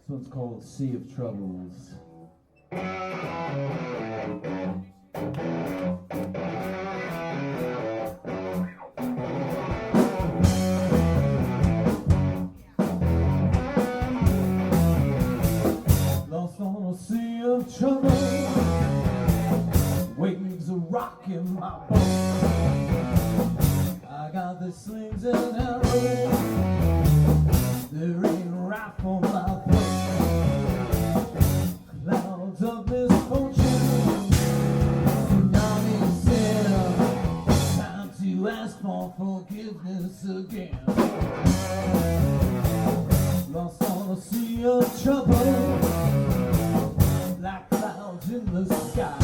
one's called Sea of Troubles. Lost on a sea of trouble, waves are rocking my boat. I got the slings and arrows, there ain't right for my throat. Clouds of misfortune, tsunamis in, time to ask for forgiveness again. Lost on a sea of trouble, black clouds in the sky.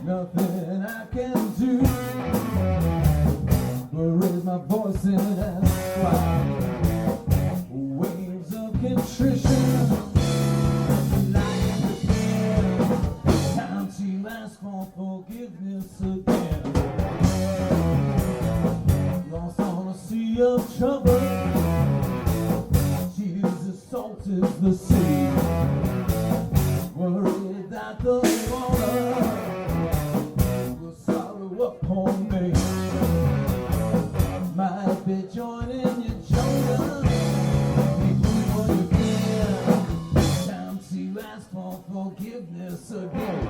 Nothing I can do but raise my voice and ask why. Waves of contrition, like again, time to ask for forgiveness again. Lost on a sea of trouble, Jesus salt is the sea. Worried that the water will swallow up on me. Might be joining your shoulder, maybe one again. Time to ask for forgiveness again.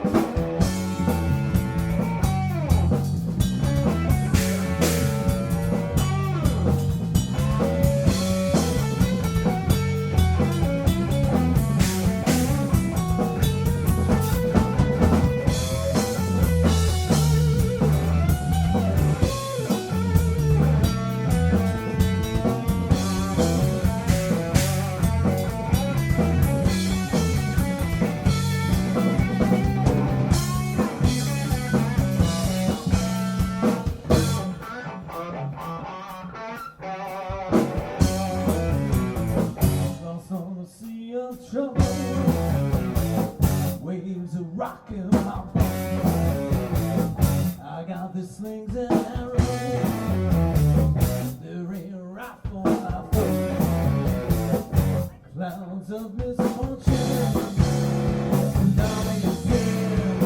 Trouble, waves are rocking my boat. I got the slings and arrows, there ain't a right for my foot. Clouds of misfortune, tsunamis in,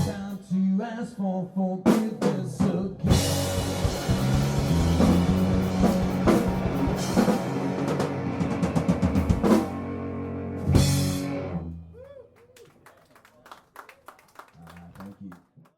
time to ask for forgiveness again.